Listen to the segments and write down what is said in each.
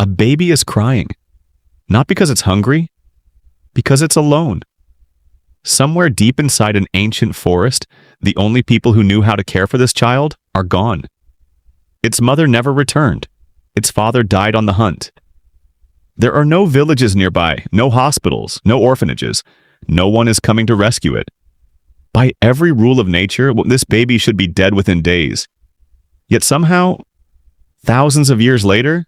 A baby is crying, not because it's hungry, because it's alone. Somewhere deep inside an ancient forest, the only people who knew how to care for this child are gone. Its mother never returned. Its father died on the hunt. There are no villages nearby, no hospitals, no orphanages. No one is coming to rescue it. By every rule of nature, this baby should be dead within days. Yet somehow, thousands of years later,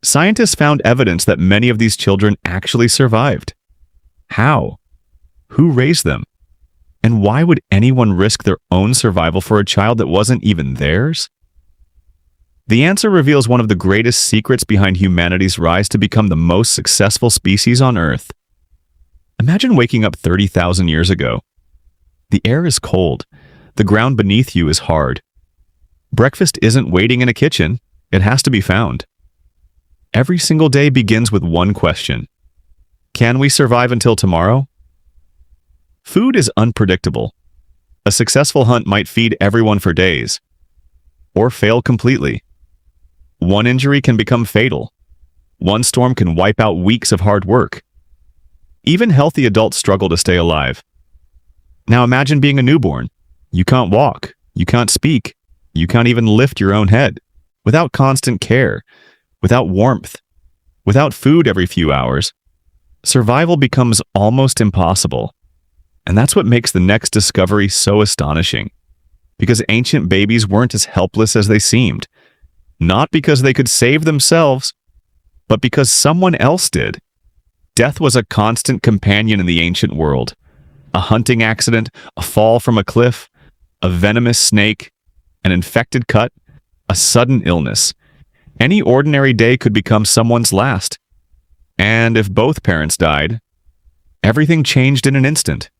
scientists found evidence that many of these children actually survived. How? Who raised them? And why would anyone risk their own survival for a child that wasn't even theirs? The answer reveals one of the greatest secrets behind humanity's rise to become the most successful species on Earth. Imagine waking up 30,000 years ago. The air is cold. The ground beneath you is hard. Breakfast isn't waiting in a kitchen. It has to be found. Every single day begins with one question. Can we survive until tomorrow? Food is unpredictable. A successful hunt might feed everyone for days, or fail completely. One injury can become fatal. One storm can wipe out weeks of hard work. Even healthy adults struggle to stay alive. Now imagine being a newborn. You can't walk. You can't speak. You can't even lift your own head. Without constant care, without warmth, without food every few hours, survival becomes almost impossible. And that's what makes the next discovery so astonishing. Because ancient babies weren't as helpless as they seemed. Not because they could save themselves, but because someone else did. Death was a constant companion in the ancient world. A hunting accident, a fall from a cliff, a venomous snake, an infected cut, a sudden illness. Any ordinary day could become someone's last. And if both parents died, everything changed in an instant.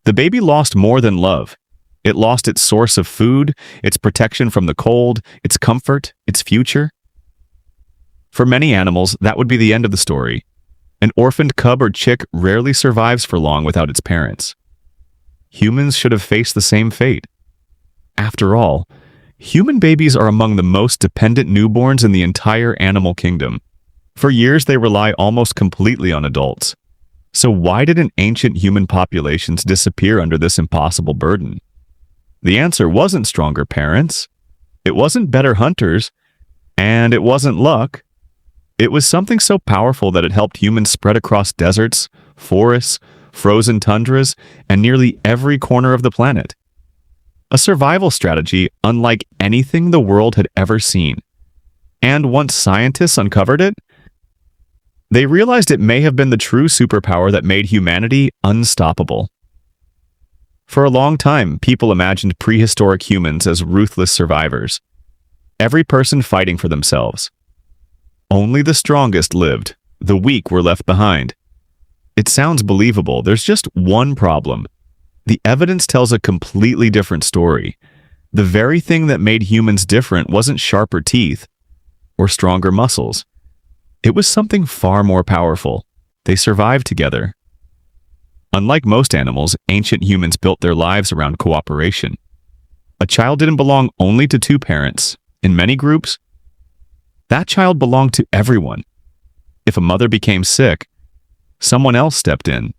The baby lost more than love. It lost its source of food, its protection from the cold, its comfort, its future. For many animals, that would be the end of the story. An orphaned cub or chick rarely survives for long without its parents. Humans should have faced the same fate. After all, human babies are among the most dependent newborns in the entire animal kingdom. For years, they rely almost completely on adults. So why didn't ancient human populations disappear under this impossible burden? The answer wasn't stronger parents, it wasn't better hunters, and it wasn't luck. It was something so powerful that it helped humans spread across deserts, forests, frozen tundras, and nearly every corner of the planet. A survival strategy unlike anything the world had ever seen. And once scientists uncovered it, they realized it may have been the true superpower that made humanity unstoppable. For a long time, people imagined prehistoric humans as ruthless survivors. Every person fighting for themselves. Only the strongest lived. The weak were left behind. It sounds believable. There's just one problem. The evidence tells a completely different story. The very thing that made humans different wasn't sharper teeth or stronger muscles. It was something far more powerful. They survived together. Unlike most animals, ancient humans built their lives around cooperation. A child didn't belong only to two parents. In many groups, that child belonged to everyone. If a mother became sick, someone else stepped in.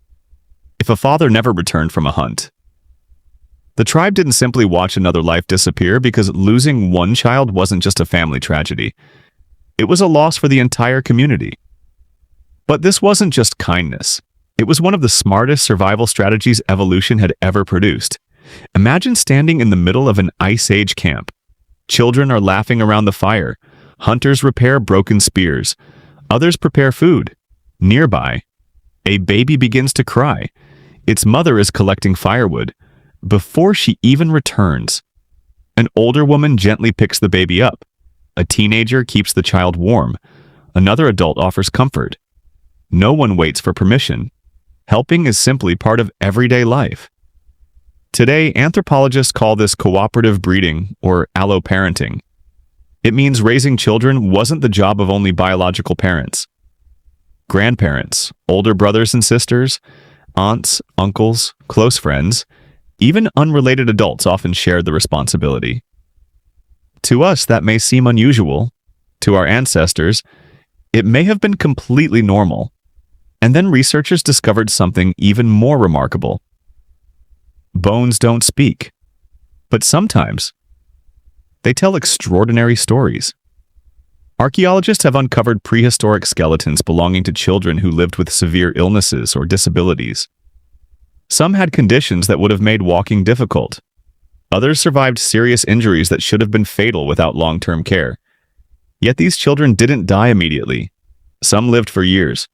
If a father never returned from a hunt, the tribe didn't simply watch another life disappear because losing one child wasn't just a family tragedy. It was a loss for the entire community. But this wasn't just kindness. It was one of the smartest survival strategies evolution had ever produced. Imagine standing in the middle of an Ice Age camp. Children are laughing around the fire. Hunters repair broken spears. Others prepare food. Nearby, a baby begins to cry. Its mother is collecting firewood. Before she even returns, an older woman gently picks the baby up. A teenager keeps the child warm. Another adult offers comfort. No one waits for permission. Helping is simply part of everyday life. Today, anthropologists call this cooperative breeding or alloparenting. It means raising children wasn't the job of only biological parents. Grandparents, older brothers and sisters, aunts, uncles, close friends, even unrelated adults often shared the responsibility. To us, that may seem unusual. To our ancestors, It may have been completely normal. And then researchers discovered something even more remarkable. Bones don't speak, but sometimes they tell extraordinary stories. Archaeologists have uncovered prehistoric skeletons belonging to children who lived with severe illnesses or disabilities. Some had conditions that would have made walking difficult. Others survived serious injuries that should have been fatal without long-term care. Yet these children didn't die immediately. Some lived for years.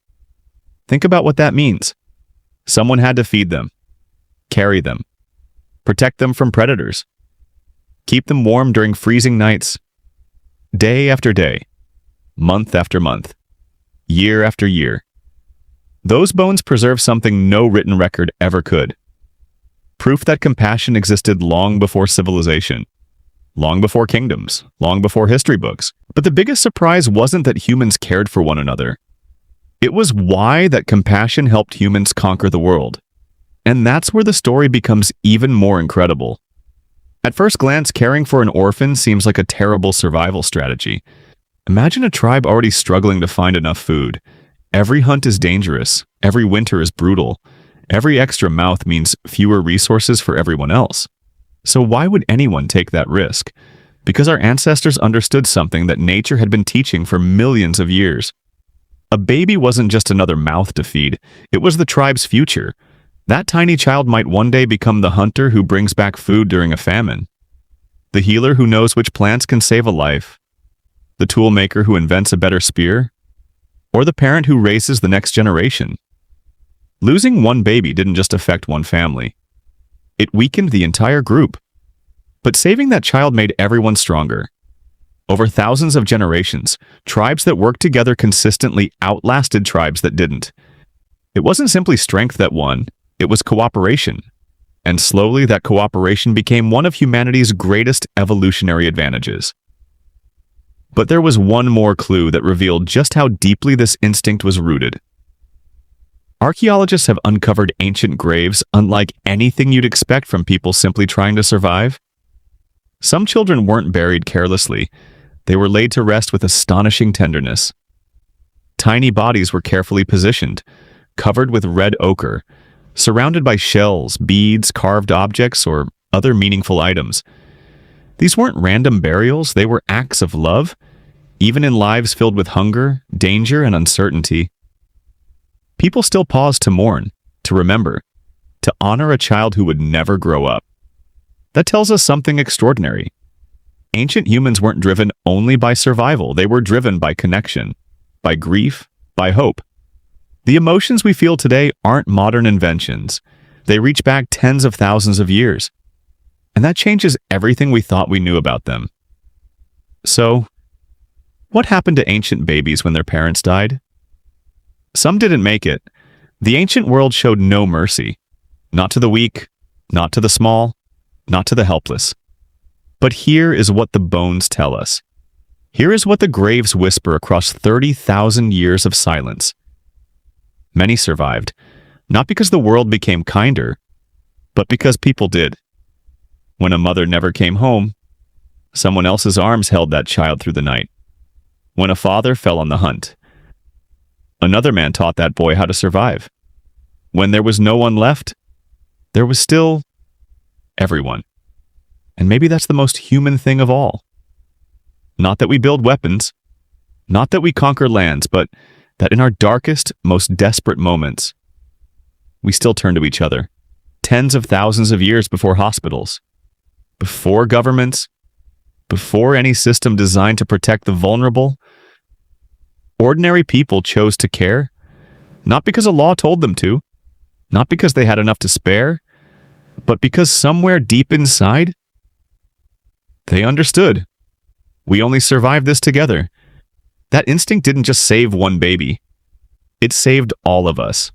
Think about what that means. Someone had to feed them, carry them, protect them from predators, keep them warm during freezing nights, day after day, month after month, year after year. Those bones preserve something no written record ever could. Proof that compassion existed long before civilization, long before kingdoms, long before history books. But the biggest surprise wasn't that humans cared for one another. It was why that compassion helped humans conquer the world. And that's where the story becomes even more incredible. At first glance, caring for an orphan seems like a terrible survival strategy. Imagine a tribe already struggling to find enough food. Every hunt is dangerous. Every winter is brutal. Every extra mouth means fewer resources for everyone else. So why would anyone take that risk? Because our ancestors understood something that nature had been teaching for millions of years. A baby wasn't just another mouth to feed. It was the tribe's future. That tiny child might one day become the hunter who brings back food during a famine, the healer who knows which plants can save a life, the tool maker who invents a better spear, or the parent who raises the next generation. Losing one baby didn't just affect one family. It weakened the entire group. But saving that child made everyone stronger. Over thousands of generations, tribes that worked together consistently outlasted tribes that didn't. It wasn't simply strength that won, it was cooperation. And slowly that cooperation became one of humanity's greatest evolutionary advantages. But there was one more clue that revealed just how deeply this instinct was rooted. Archaeologists have uncovered ancient graves unlike anything you'd expect from people simply trying to survive. Some children weren't buried carelessly. They were laid to rest with astonishing tenderness. Tiny bodies were carefully positioned, covered with red ochre, surrounded by shells, beads, carved objects, or other meaningful items. These weren't random burials, they were acts of love, even in lives filled with hunger, danger, and uncertainty. People still pause to mourn, to remember, to honor a child who would never grow up. That tells us something extraordinary. Ancient humans weren't driven only by survival, they were driven by connection, by grief, by hope. The emotions we feel today aren't modern inventions. They reach back tens of thousands of years. And that changes everything we thought we knew about them. So, what happened to ancient babies when their parents died? Some didn't make it. The ancient world showed no mercy. Not to the weak, not to the small, not to the helpless. But here is what the bones tell us. Here is what the graves whisper across 30,000 years of silence. Many survived, not because the world became kinder, but because people did. When a mother never came home, someone else's arms held that child through the night. When a father fell on the hunt, another man taught that boy how to survive. When there was no one left, there was still everyone. And maybe that's the most human thing of all. Not that we build weapons, not that we conquer lands, but that in our darkest, most desperate moments, we still turn to each other. Tens of thousands of years before hospitals, before governments, before any system designed to protect the vulnerable, ordinary people chose to care, not because a law told them to, not because they had enough to spare, but because somewhere deep inside, they understood. We only survived this together. That instinct didn't just save one baby. It saved all of us.